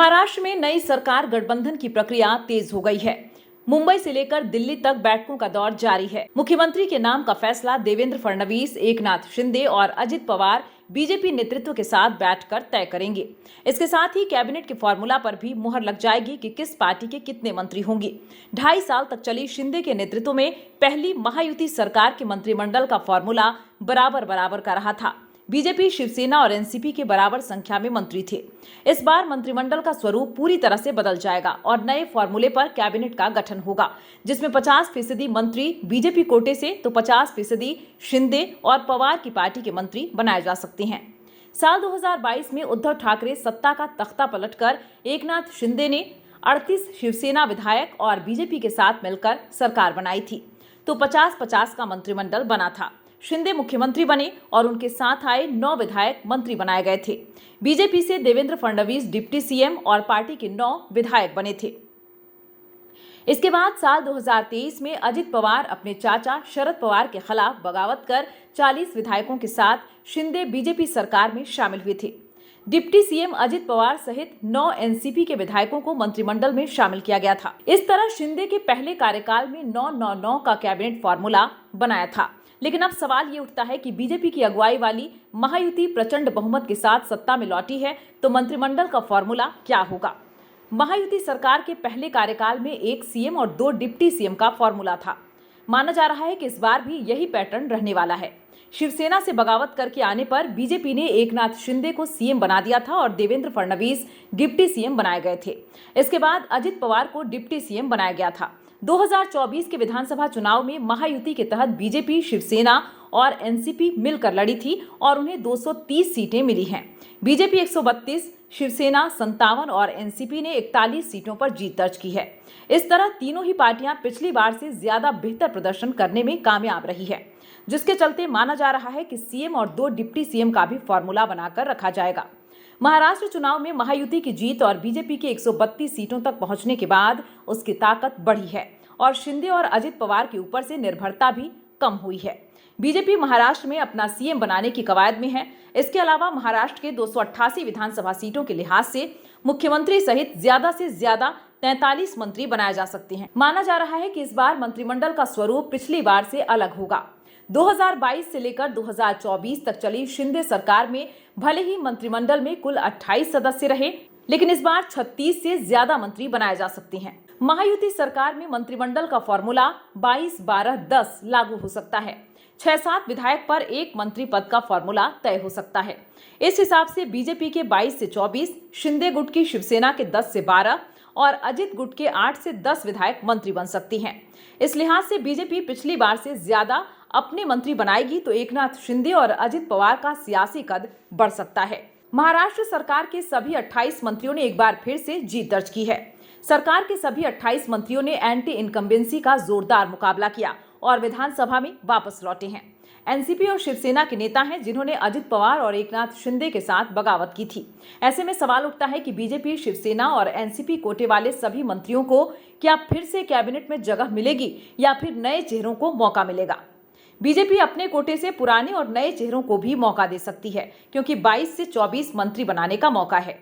महाराष्ट्र में नई सरकार गठबंधन की प्रक्रिया तेज हो गई है। मुंबई से लेकर दिल्ली तक बैठकों का दौर जारी है। मुख्यमंत्री के नाम का फैसला देवेंद्र फडणवीस, एकनाथ शिंदे और अजित पवार बीजेपी नेतृत्व के साथ बैठकर तय करेंगे। इसके साथ ही कैबिनेट के फॉर्मूला पर भी मुहर लग जाएगी कि किस पार्टी के कितने मंत्री होंगे। 2.5 साल तक चली शिंदे के नेतृत्व में पहली महायुति सरकार के मंत्रिमंडल का फॉर्मूला बराबर बराबर का रहा था। बीजेपी, शिवसेना और एनसीपी के बराबर संख्या में मंत्री थे। इस बार मंत्रिमंडल का स्वरूप पूरी तरह से बदल जाएगा और नए फॉर्मूले पर कैबिनेट का गठन होगा, जिसमें 50% मंत्री बीजेपी कोटे से तो 50% शिंदे और पवार की पार्टी के मंत्री बनाए जा सकते हैं। साल 2022 में उद्धव ठाकरे सत्ता का तख्ता पलटकर एकनाथ शिंदे ने 38 शिवसेना विधायक और बीजेपी के साथ मिलकर सरकार बनाई थी, तो 50-50 का मंत्रिमंडल बना था। शिंदे मुख्यमंत्री बने और उनके साथ आए 9 विधायक मंत्री बनाए गए थे। बीजेपी से देवेंद्र फडणवीस डिप्टी सीएम और पार्टी के 9 विधायक बने थे। इसके बाद साल 2023 में अजित पवार अपने चाचा शरद पवार के खिलाफ बगावत कर 40 विधायकों के साथ शिंदे बीजेपी सरकार में शामिल हुए थे। डिप्टी सीएम अजित पवार सहित 9 एनसीपी के विधायकों को मंत्रिमंडल में शामिल किया गया था। इस तरह शिंदे के पहले कार्यकाल में 9-9-9 का कैबिनेट फॉर्मूला बनाया था। लेकिन अब सवाल ये उठता है कि बीजेपी की अगुवाई वाली महायुति प्रचंड बहुमत के साथ सत्ता में लौटी है, तो मंत्रिमंडल का फॉर्मूला क्या होगा। महायुति सरकार के पहले कार्यकाल में 1 सीएम और 2 डिप्टी सीएम का फॉर्मूला था। माना जा रहा है कि इस बार भी यही पैटर्न रहने वाला है। शिवसेना से बगावत करके आने पर बीजेपी ने एकनाथ शिंदे को सीएम बना दिया था और देवेंद्र फडणवीस डिप्टी सीएम बनाए गए थे। इसके बाद अजित पवार को डिप्टी सीएम बनाया गया था। 2024 के विधानसभा चुनाव में महायुति के तहत बीजेपी, शिवसेना और एनसीपी मिलकर लड़ी थी और उन्हें 230 सीटें मिली हैं। बीजेपी 132, शिवसेना 57 और एनसीपी ने 41 सीटों पर जीत दर्ज की है। इस तरह तीनों ही पार्टियां पिछली बार से ज्यादा बेहतर प्रदर्शन करने में कामयाब रही है, जिसके चलते माना जा रहा है कि सीएम और 2 डिप्टी सीएम का भी फॉर्मूला बनाकर रखा जाएगा। महाराष्ट्र चुनाव में महायुति की जीत और बीजेपी के 132 सीटों तक पहुंचने के बाद उसकी ताकत बढ़ी है और शिंदे और अजित पवार के ऊपर से निर्भरता भी कम हुई है। बीजेपी महाराष्ट्र में अपना सीएम बनाने की कवायद में है। इसके अलावा महाराष्ट्र के 288 विधानसभा सीटों के लिहाज से मुख्यमंत्री सहित ज्यादा से ज्यादा 43 मंत्री बनाए जा सकते हैं। माना जा रहा है कि इस बार मंत्रिमंडल का स्वरूप पिछली बार से अलग होगा। 2022 से लेकर 2024 तक चली शिंदे सरकार में भले ही मंत्रिमंडल में कुल 28 सदस्य रहे, लेकिन इस बार 36 से ज्यादा मंत्री बनाए जा सकते हैं। महायुति सरकार में मंत्रिमंडल का फॉर्मूला 22-12-10 लागू हो सकता है। 6-7 विधायक पर 1 मंत्री पद का फॉर्मूला तय हो सकता है। इस हिसाब से बीजेपी के 22 से 24, शिंदे गुट की शिवसेना के 10 से 12 और अजित गुट के 8 से 10 विधायक मंत्री बन सकती हैं। इस लिहाज से बीजेपी पिछली बार से ज्यादा अपने मंत्री बनाएगी, तो एकनाथ शिंदे और अजित पवार का सियासी कद बढ़ सकता है। महाराष्ट्र सरकार के सभी 28 मंत्रियों ने एक बार फिर से जीत दर्ज की है। सरकार के सभी 28 मंत्रियों ने एंटी इनकम्बेंसी का जोरदार मुकाबला किया और विधानसभा में वापस लौटे हैं। एनसीपी और शिवसेना के नेता हैं जिन्होंने अजित पवार और एकनाथ शिंदे के साथ बगावत की थी। ऐसे में सवाल उठता है कि बीजेपी, शिवसेना और एनसीपी कोटे वाले सभी मंत्रियों को क्या फिर से कैबिनेट में जगह मिलेगी या फिर नए चेहरों को मौका मिलेगा। बीजेपी अपने कोटे से पुराने और नए चेहरों को भी मौका दे सकती है, क्योंकि 22 से 24 मंत्री बनाने का मौका है।